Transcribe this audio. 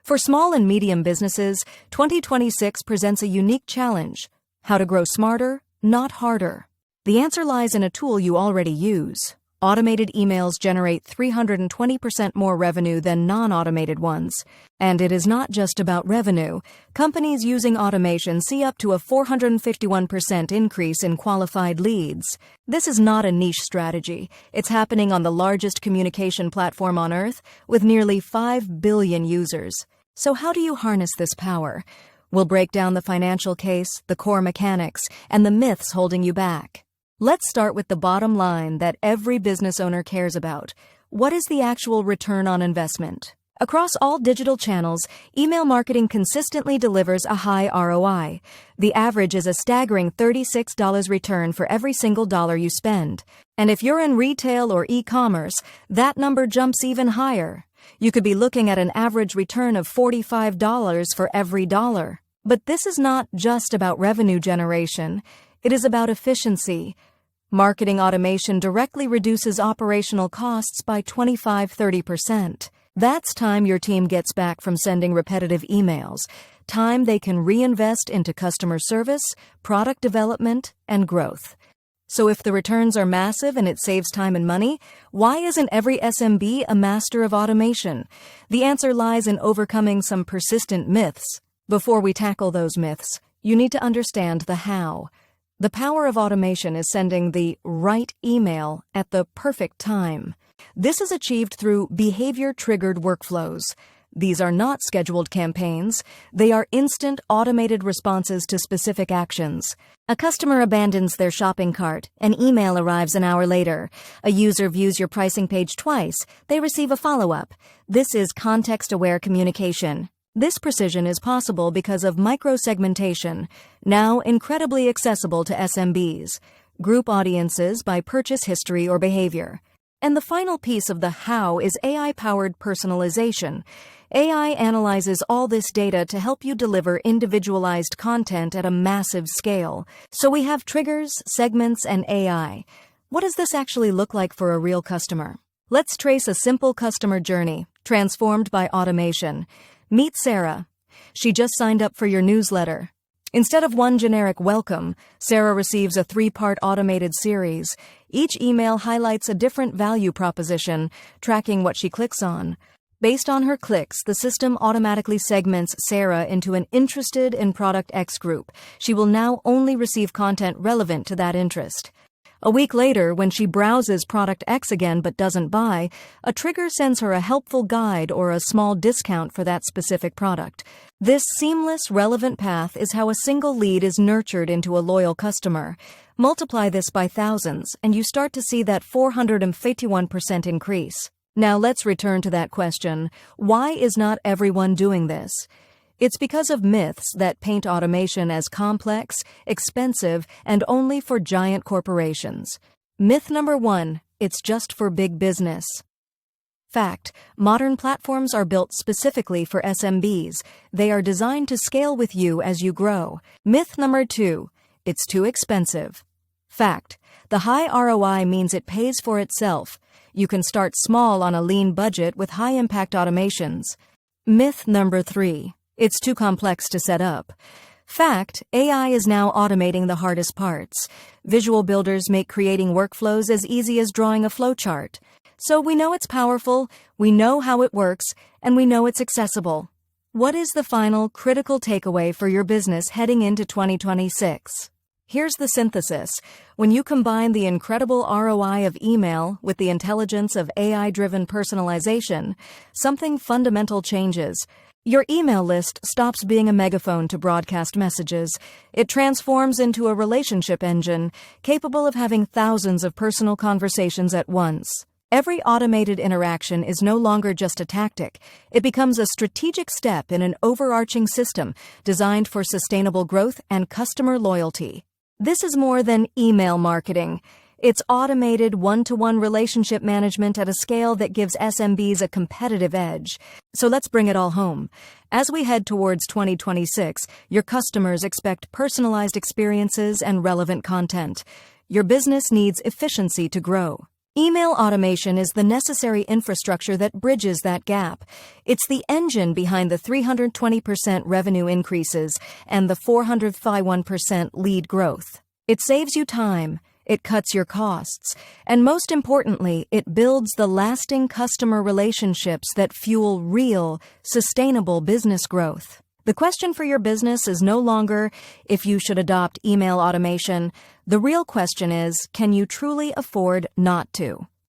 For small and medium businesses, 2026 presents a unique challenge: how to grow smarter, not harder. The answer lies in a tool you already use. Automated emails generate 320% more revenue than non-automated ones. And it is not just about revenue. Companies using automation see up to a 451% increase in qualified leads. This is not a niche strategy. It's happening on the largest communication platform on Earth, with nearly 5 billion users. So how do you harness this power? We'll break down the financial case, the core mechanics, and the myths holding you back. Let's start with the bottom line that every business owner cares about. What is the actual return on investment? Across all digital channels, email marketing consistently delivers a high ROI. The average is a staggering $36 return for every single dollar you spend. And if you're in retail or e-commerce, that number jumps even higher. You could be looking at an average return of $45 for every dollar. But this is not just about revenue generation. It is about efficiency. Marketing automation directly reduces operational costs by 25–30%. That's time your team gets back from sending repetitive emails, time they can reinvest into customer service, product development, and growth. So if the returns are massive and it saves time and money, why isn't every SMB a master of automation? The answer lies in overcoming some persistent myths. Before we tackle those myths, you need to understand the how. The power of automation is sending the right email at the perfect time. This is achieved through behavior-triggered workflows. These are not scheduled campaigns. They are instant, automated responses to specific actions. A customer abandons their shopping cart. An email arrives an hour later. A user views your pricing page twice. They receive a follow-up. This is context-aware communication. This precision is possible because of micro-segmentation, now incredibly accessible to SMBs, group audiences by purchase history or behavior. And the final piece of the how is AI-powered personalization. AI analyzes all this data to help you deliver individualized content at a massive scale. So we have triggers, segments, and AI. What does this actually look like for a real customer? Let's trace a simple customer journey, transformed by automation. Meet Sarah. She just signed up for your newsletter. Instead of one generic welcome, Sarah receives a 3-part automated series. Each email highlights a different value proposition, tracking what she clicks on. Based on her clicks, the system automatically segments Sarah into an interested in Product X group. She will now only receive content relevant to that interest. A week later, when she browses Product X again but doesn't buy, a trigger sends her a helpful guide or a small discount for that specific product. This seamless, relevant path is how a single lead is nurtured into a loyal customer. Multiply this by thousands, and you start to see that 451% increase. Now let's return to that question: why is not everyone doing this? It's because of myths that paint automation as complex, expensive, and only for giant corporations. Myth number 1, it's just for big business. Fact: modern platforms are built specifically for SMBs. They are designed to scale with you as you grow. Myth number 2, it's too expensive. Fact: the high ROI means it pays for itself. You can start small on a lean budget with high-impact automations. Myth number 3, it's too complex to set up. Fact: AI is now automating the hardest parts. Visual builders make creating workflows as easy as drawing a flowchart. So we know it's powerful, we know how it works, and we know it's accessible. What is the final critical takeaway for your business heading into 2026? Here's the synthesis. When you combine the incredible ROI of email with the intelligence of AI-driven personalization, something fundamental changes. Your email list stops being a megaphone to broadcast messages. It transforms into a relationship engine, capable of having thousands of personal conversations at once. Every automated interaction is no longer just a tactic. It becomes a strategic step in an overarching system designed for sustainable growth and customer loyalty. This is more than email marketing. It's automated one-to-one relationship management at a scale that gives SMBs a competitive edge. So let's bring it all home. As we head towards 2026, your customers expect personalized experiences and relevant content. Your business needs efficiency to grow. Email automation is the necessary infrastructure that bridges that gap. It's the engine behind the 320% revenue increases and the 451% lead growth. It saves you time, it cuts your costs, and most importantly, it builds the lasting customer relationships that fuel real, sustainable business growth. The question for your business is no longer if you should adopt email automation. The real question is, can you truly afford not to?